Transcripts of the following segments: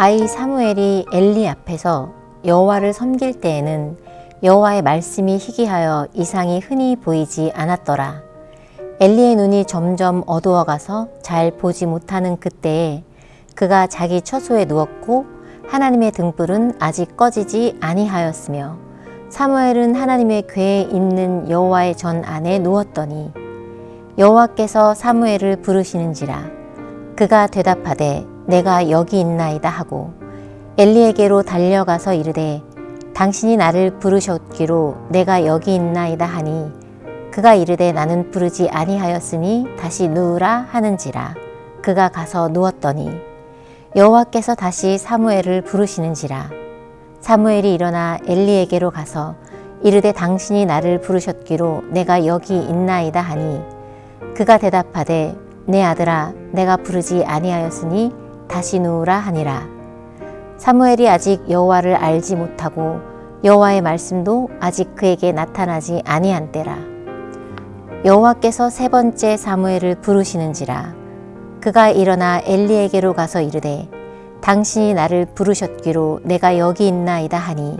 아이 사무엘이 엘리 앞에서 여호와를 섬길 때에는 여호와의 말씀이 희귀하여 이상이 흔히 보이지 않았더라. 엘리의 눈이 점점 어두워가서 잘 보지 못하는 그때에 그가 자기 처소에 누웠고 하나님의 등불은 아직 꺼지지 아니하였으며 사무엘은 하나님의 궤에 있는 여호와의 전 안에 누웠더니 여호와께서 사무엘을 부르시는지라. 그가 대답하되 내가 여기 있나이다 하고 엘리에게로 달려가서 이르되 당신이 나를 부르셨기로 내가 여기 있나이다 하니 그가 이르되 나는 부르지 아니하였으니 다시 누우라 하는지라. 그가 가서 누웠더니 여호와께서 다시 사무엘을 부르시는지라. 사무엘이 일어나 엘리에게로 가서 이르되 당신이 나를 부르셨기로 내가 여기 있나이다 하니 그가 대답하되 내 아들아 내가 부르지 아니하였으니 다시 누우라 하니라. 사무엘이 아직 여호와를 알지 못하고 여호와의 말씀도 아직 그에게 나타나지 아니한 때라. 여호와께서 세 번째 사무엘을 부르시는지라. 그가 일어나 엘리에게로 가서 이르되 당신이 나를 부르셨기로 내가 여기 있나이다 하니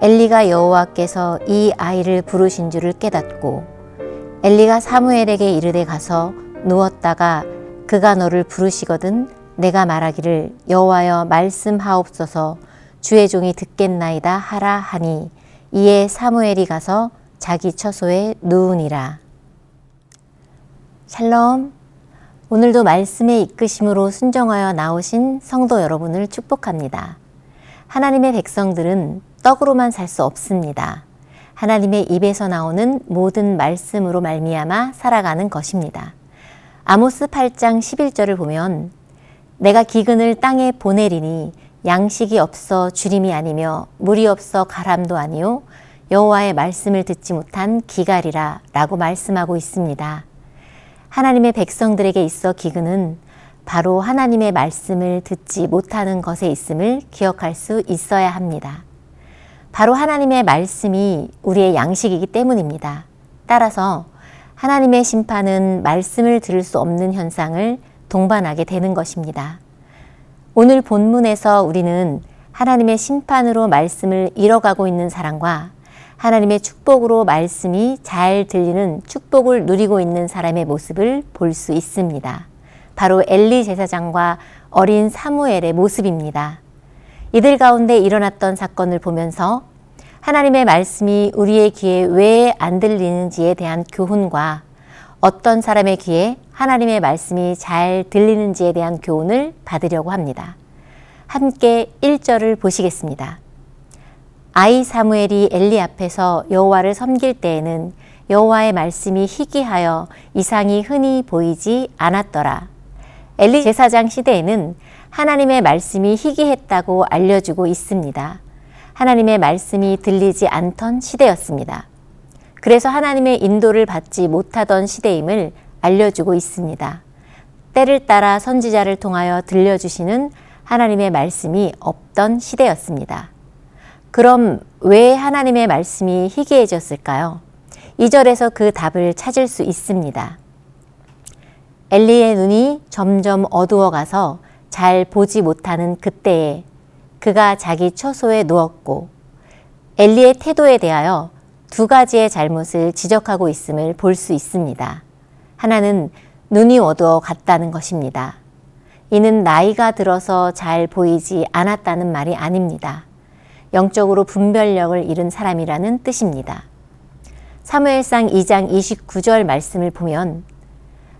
엘리가 여호와께서 이 아이를 부르신 줄을 깨닫고 엘리가 사무엘에게 이르되 가서 누웠다가 그가 너를 부르시거든 내가 말하기를 여호와여 말씀하옵소서 주의 종이 듣겠나이다 하라 하니 이에 사무엘이 가서 자기 처소에 누우니라. 샬롬. 오늘도 말씀의 이끄심으로 순종하여 나오신 성도 여러분을 축복합니다. 하나님의 백성들은 떡으로만 살 수 없습니다. 하나님의 입에서 나오는 모든 말씀으로 말미암아 살아가는 것입니다. 아모스 8장 11절을 보면 내가 기근을 땅에 보내리니 양식이 없어 주림이 아니며 물이 없어 가람도 아니요 여호와의 말씀을 듣지 못한 기갈이라 라고 말씀하고 있습니다. 하나님의 백성들에게 있어 기근은 바로 하나님의 말씀을 듣지 못하는 것에 있음을 기억할 수 있어야 합니다. 바로 하나님의 말씀이 우리의 양식이기 때문입니다. 따라서 하나님의 심판은 말씀을 들을 수 없는 현상을 동반하게 되는 것입니다. 오늘 본문에서 우리는 하나님의 심판으로 말씀을 잃어가고 있는 사람과 하나님의 축복으로 말씀이 잘 들리는 축복을 누리고 있는 사람의 모습을 볼 수 있습니다. 바로 엘리 제사장과 어린 사무엘의 모습입니다. 이들 가운데 일어났던 사건을 보면서 하나님의 말씀이 우리의 귀에 왜 안 들리는지에 대한 교훈과 어떤 사람의 귀에 하나님의 말씀이 잘 들리는지에 대한 교훈을 받으려고 합니다. 함께 1절을 보시겠습니다. 아이 사무엘이 엘리 앞에서 여호와를 섬길 때에는 여호와의 말씀이 희귀하여 이상이 흔히 보이지 않았더라. 엘리 제사장 시대에는 하나님의 말씀이 희귀했다고 알려주고 있습니다. 하나님의 말씀이 들리지 않던 시대였습니다. 그래서 하나님의 인도를 받지 못하던 시대임을 알려주고 있습니다. 때를 따라 선지자를 통하여 들려주시는 하나님의 말씀이 없던 시대였습니다. 그럼 왜 하나님의 말씀이 희귀해졌을까요? 2절에서 그 답을 찾을 수 있습니다. 엘리의 눈이 점점 어두워가서 잘 보지 못하는 그때에 그가 자기 처소에 누웠고 엘리의 태도에 대하여 두 가지의 잘못을 지적하고 있음을 볼 수 있습니다. 하나는 눈이 어두워 갔다는 것입니다. 이는 나이가 들어서 잘 보이지 않았다는 말이 아닙니다. 영적으로 분별력을 잃은 사람이라는 뜻입니다. 사무엘상 2장 29절 말씀을 보면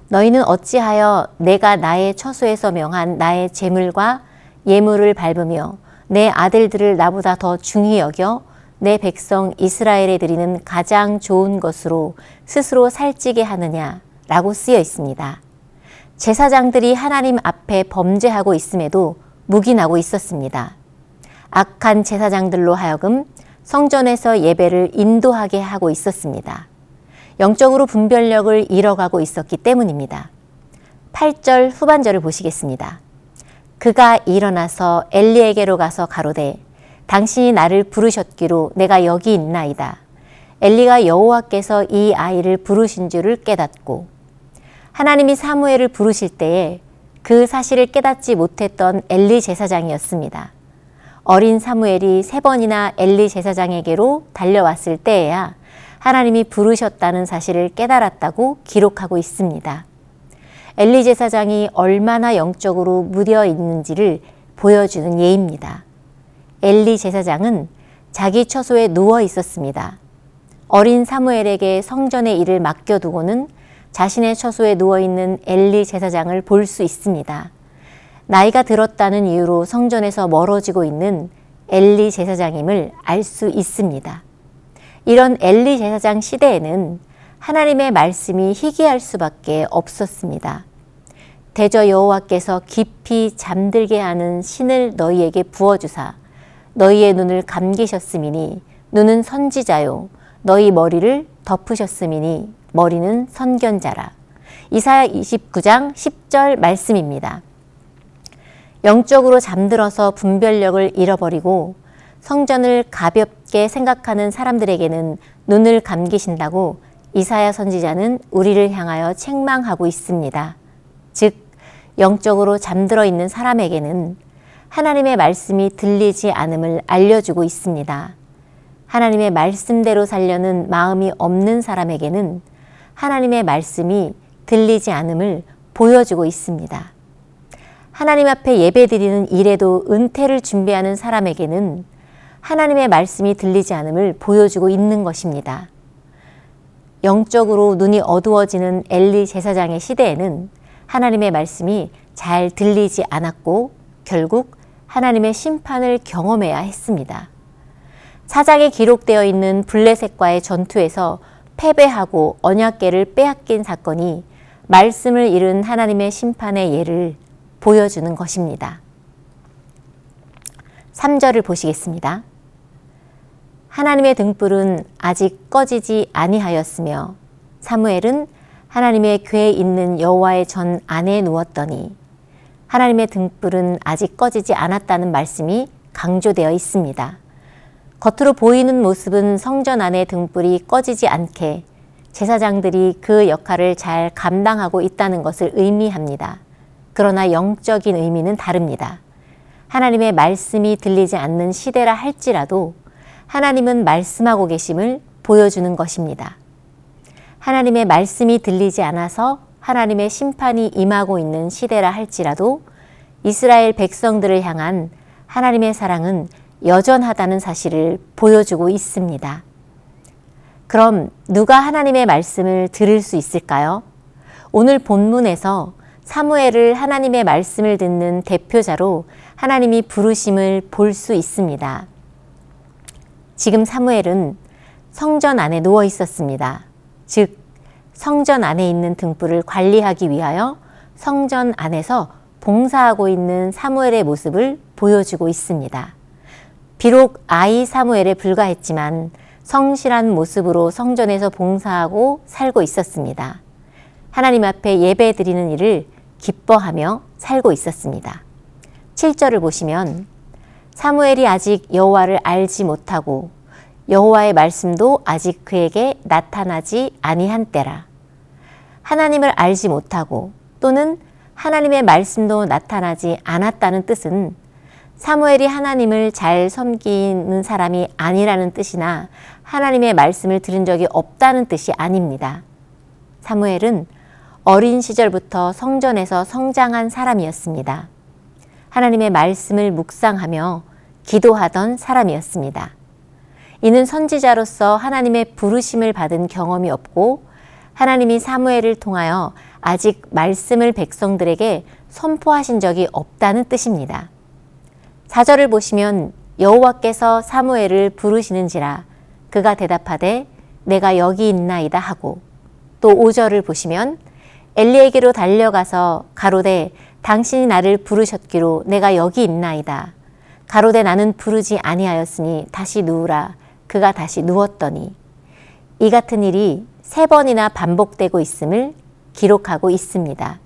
너희는 어찌하여 내가 나의 처소에서 명한 나의 제물과 예물을 밟으며 내 아들들을 나보다 더 중히 여겨 내 백성 이스라엘에 드리는 가장 좋은 것으로 스스로 살찌게 하느냐 라고 쓰여 있습니다. 제사장들이 하나님 앞에 범죄하고 있음에도 묵인하고 있었습니다. 악한 제사장들로 하여금 성전에서 예배를 인도하게 하고 있었습니다. 영적으로 분별력을 잃어가고 있었기 때문입니다. 8절 후반절을 보시겠습니다. 그가 일어나서 엘리에게로 가서 가로되 당신이 나를 부르셨기로 내가 여기 있나이다. 엘리가 여호와께서 이 아이를 부르신 줄을 깨닫고 하나님이 사무엘을 부르실 때에 그 사실을 깨닫지 못했던 엘리 제사장이었습니다. 어린 사무엘이 3번이나 엘리 제사장에게로 달려왔을 때에야 하나님이 부르셨다는 사실을 깨달았다고 기록하고 있습니다. 엘리 제사장이 얼마나 영적으로 무뎌 있는지를 보여주는 예입니다. 엘리 제사장은 자기 처소에 누워 있었습니다. 어린 사무엘에게 성전의 일을 맡겨두고는 자신의 처소에 누워있는 엘리 제사장을 볼 수 있습니다. 나이가 들었다는 이유로 성전에서 멀어지고 있는 엘리 제사장임을 알 수 있습니다. 이런 엘리 제사장 시대에는 하나님의 말씀이 희귀할 수밖에 없었습니다. 대저 여호와께서 깊이 잠들게 하는 신을 너희에게 부어주사 너희의 눈을 감기셨음이니 눈은 선지자요 너희 머리를 덮으셨음이니 머리는 선견자라. 이사야 29장 10절 말씀입니다. 영적으로 잠들어서 분별력을 잃어버리고 성전을 가볍게 생각하는 사람들에게는 눈을 감기신다고 이사야 선지자는 우리를 향하여 책망하고 있습니다. 즉, 영적으로 잠들어 있는 사람에게는 하나님의 말씀이 들리지 않음을 알려주고 있습니다. 하나님의 말씀대로 살려는 마음이 없는 사람에게는 하나님의 말씀이 들리지 않음을 보여주고 있습니다. 하나님 앞에 예배드리는 일에도 은퇴를 준비하는 사람에게는 하나님의 말씀이 들리지 않음을 보여주고 있는 것입니다. 영적으로 눈이 어두워지는 엘리 제사장의 시대에는 하나님의 말씀이 잘 들리지 않았고 결국 하나님의 심판을 경험해야 했습니다. 사장에 기록되어 있는 블레셋과의 전투에서 패배하고 언약궤를 빼앗긴 사건이 말씀을 잃은 하나님의 심판의 예를 보여주는 것입니다. 3절을 보시겠습니다. 하나님의 등불은 아직 꺼지지 아니하였으며 사무엘은 하나님의 궤에 있는 여호와의 전 안에 누웠더니 하나님의 등불은 아직 꺼지지 않았다는 말씀이 강조되어 있습니다. 겉으로 보이는 모습은 성전 안의 등불이 꺼지지 않게 제사장들이 그 역할을 잘 감당하고 있다는 것을 의미합니다. 그러나 영적인 의미는 다릅니다. 하나님의 말씀이 들리지 않는 시대라 할지라도 하나님은 말씀하고 계심을 보여주는 것입니다. 하나님의 말씀이 들리지 않아서 하나님의 심판이 임하고 있는 시대라 할지라도 이스라엘 백성들을 향한 하나님의 사랑은 여전하다는 사실을 보여주고 있습니다. 그럼 누가 하나님의 말씀을 들을 수 있을까요? 오늘 본문에서 사무엘을 하나님의 말씀을 듣는 대표자로 하나님이 부르심을 볼 수 있습니다. 지금 사무엘은 성전 안에 누워 있었습니다. 즉, 성전 안에 있는 등불을 관리하기 위하여 성전 안에서 봉사하고 있는 사무엘의 모습을 보여주고 있습니다. 비록 아이 사무엘에 불과했지만 성실한 모습으로 성전에서 봉사하고 살고 있었습니다. 하나님 앞에 예배 드리는 일을 기뻐하며 살고 있었습니다. 7절을 보시면 사무엘이 아직 여호와를 알지 못하고 여호와의 말씀도 아직 그에게 나타나지 아니한 때라. 하나님을 알지 못하고 또는 하나님의 말씀도 나타나지 않았다는 뜻은 사무엘이 하나님을 잘 섬기는 사람이 아니라는 뜻이나 하나님의 말씀을 들은 적이 없다는 뜻이 아닙니다. 사무엘은 어린 시절부터 성전에서 성장한 사람이었습니다. 하나님의 말씀을 묵상하며 기도하던 사람이었습니다. 이는 선지자로서 하나님의 부르심을 받은 경험이 없고 하나님이 사무엘을 통하여 아직 말씀을 백성들에게 선포하신 적이 없다는 뜻입니다. 4절을 보시면 여호와께서 사무엘을 부르시는지라 그가 대답하되 내가 여기 있나이다 하고, 또 5절을 보시면 엘리에게로 달려가서 가로되 당신이 나를 부르셨기로 내가 여기 있나이다. 가로되 나는 부르지 아니하였으니 다시 누우라. 그가 다시 누웠더니, 이 같은 일이 3번이나 반복되고 있음을 기록하고 있습니다.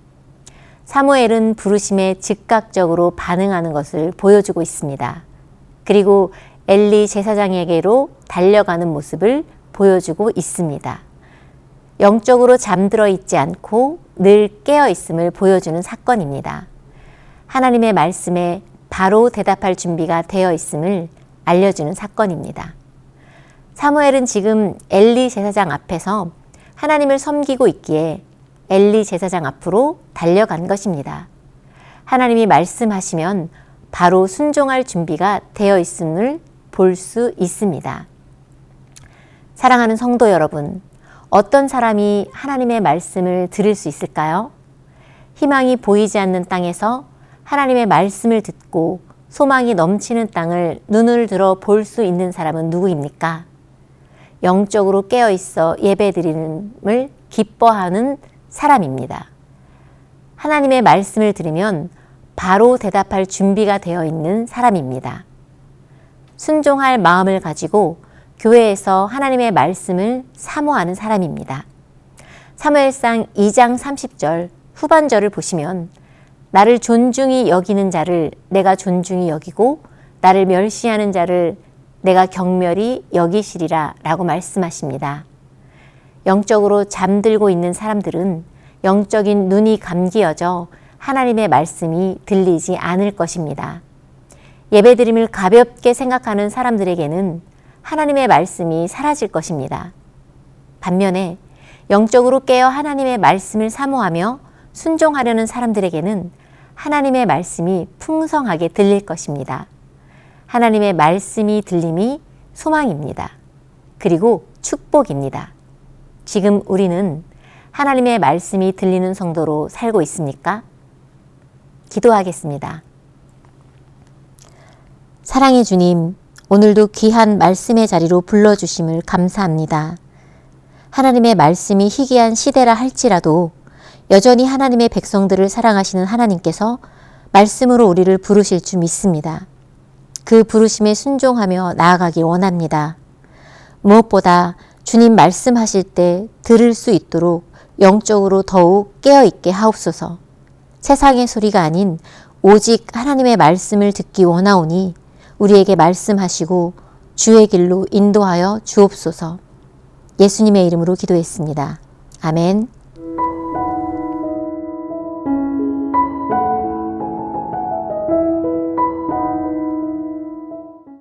사무엘은 부르심에 즉각적으로 반응하는 것을 보여주고 있습니다. 그리고 엘리 제사장에게로 달려가는 모습을 보여주고 있습니다. 영적으로 잠들어 있지 않고 늘 깨어 있음을 보여주는 사건입니다. 하나님의 말씀에 바로 대답할 준비가 되어 있음을 알려주는 사건입니다. 사무엘은 지금 엘리 제사장 앞에서 하나님을 섬기고 있기에 엘리 제사장 앞으로 달려간 것입니다. 하나님이 말씀하시면 바로 순종할 준비가 되어 있음을 볼 수 있습니다. 사랑하는 성도 여러분, 어떤 사람이 하나님의 말씀을 들을 수 있을까요? 희망이 보이지 않는 땅에서 하나님의 말씀을 듣고 소망이 넘치는 땅을 눈을 들어 볼 수 있는 사람은 누구입니까? 영적으로 깨어 있어 예배드림을 기뻐하는 사람입니다. 하나님의 말씀을 들으면 바로 대답할 준비가 되어 있는 사람입니다. 순종할 마음을 가지고 교회에서 하나님의 말씀을 사모하는 사람입니다. 사무엘상 2장 30절 후반절을 보시면 나를 존중히 여기는 자를 내가 존중히 여기고 나를 멸시하는 자를 내가 경멸히 여기시리라 라고 말씀하십니다. 영적으로 잠들고 있는 사람들은 영적인 눈이 감기어져 하나님의 말씀이 들리지 않을 것입니다. 예배드림을 가볍게 생각하는 사람들에게는 하나님의 말씀이 사라질 것입니다. 반면에 영적으로 깨어 하나님의 말씀을 사모하며 순종하려는 사람들에게는 하나님의 말씀이 풍성하게 들릴 것입니다. 하나님의 말씀이 들림이 소망입니다. 그리고 축복입니다. 지금 우리는 하나님의 말씀이 들리는 성도로 살고 있습니까? 기도하겠습니다. 사랑의 주님, 오늘도 귀한 말씀의 자리로 불러주심을 감사합니다. 하나님의 말씀이 희귀한 시대라 할지라도 여전히 하나님의 백성들을 사랑하시는 하나님께서 말씀으로 우리를 부르실 줄 믿습니다. 그 부르심에 순종하며 나아가길 원합니다. 무엇보다 주님 말씀하실 때 들을 수 있도록 영적으로 더욱 깨어있게 하옵소서. 세상의 소리가 아닌 오직 하나님의 말씀을 듣기 원하오니 우리에게 말씀하시고 주의 길로 인도하여 주옵소서. 예수님의 이름으로 기도했습니다. 아멘.